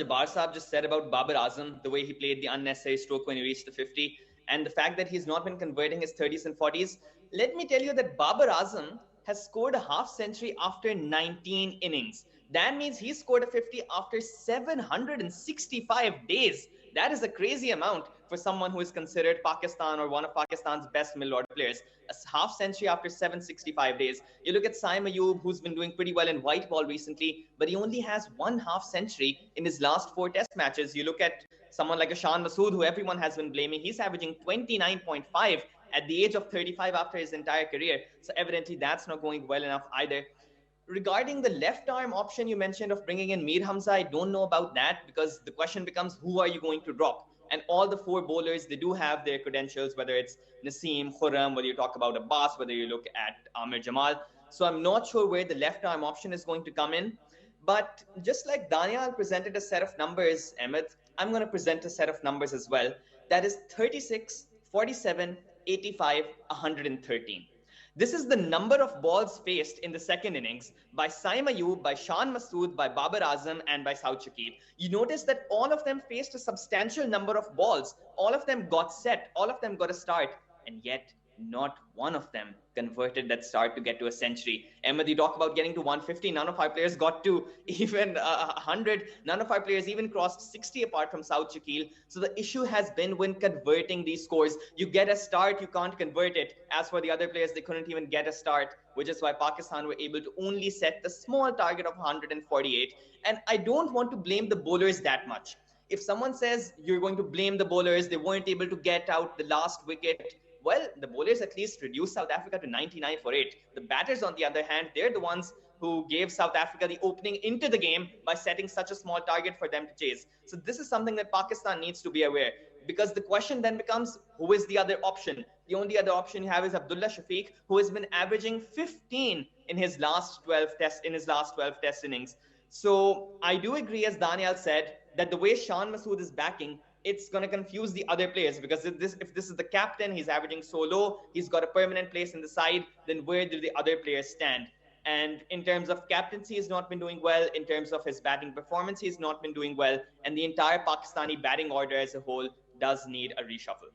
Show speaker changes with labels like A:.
A: Jabbar Saab just said about Babar Azam, the way he played the unnecessary stroke when he reached the 50, and the fact that he's not been converting his 30s and 40s, let me tell you that Babar Azam has scored a half century after 19 innings. That means he scored a 50 after 765 days. That is a crazy amount for someone who is considered Pakistan or one of Pakistan's best middle order players. A half century after 765 days. You look at Saim Ayub, who's been doing pretty well in white ball recently, but he only has one half century in his last 4 test matches. You look at someone like Hasan, who everyone has been blaming. He's averaging 29.5 at the age of 35 after his entire career. So evidently that's not going well enough either. Regarding the left arm option you mentioned of bringing in Mir Hamza, I don't know about that, because the question becomes, who are you going to drop? And all the 4 bowlers, they do have their credentials, whether it's Naseem, Khurram, whether you talk about Abbas, whether you look at Amir Jamal. So I'm not sure where the left arm option is going to come in. But just like Daniel presented a set of numbers, Ahmed, I'm going to present a set of numbers as well. That is 36, 47, 85, 113. This is the number of balls faced in the second innings by Saim Ayub, by Shan Masood, by Babar Azam, and by Saud Shakil. You notice that all of them faced a substantial number of balls. All of them got set. All of them got a start. And yet, not one of them converted that start to get to a century. Ahmed, you talk about getting to 150. None of our players got to even 100. None of our players even crossed 60 apart from Saud Shakil. So the issue has been when converting these scores. You get a start, you can't convert it. As for the other players, they couldn't even get a start, which is why Pakistan were able to only set the small target of 148. And I don't want to blame the bowlers that much. If someone says you're going to blame the bowlers, they weren't able to get out the last wicket, well, the bowlers at least reduced South Africa to 99 for 8. The batters, on the other hand, they're the ones who gave South Africa the opening into the game by setting such a small target for them to chase. So this is something that Pakistan needs to be aware, because the question then becomes, who is the other option? The only other option you have is Abdullah Shafiq, who has been averaging 15 in his last 12 test innings. So I do agree, as Daniel said, that the way Shan Masood is backing, it's going to confuse the other players, because if this is the captain, he's averaging so low, he's got a permanent place in the side, then where do the other players stand? And in terms of captaincy, he's not been doing well. In terms of his batting performance, he's not been doing well. And the entire Pakistani batting order as a whole does need a reshuffle.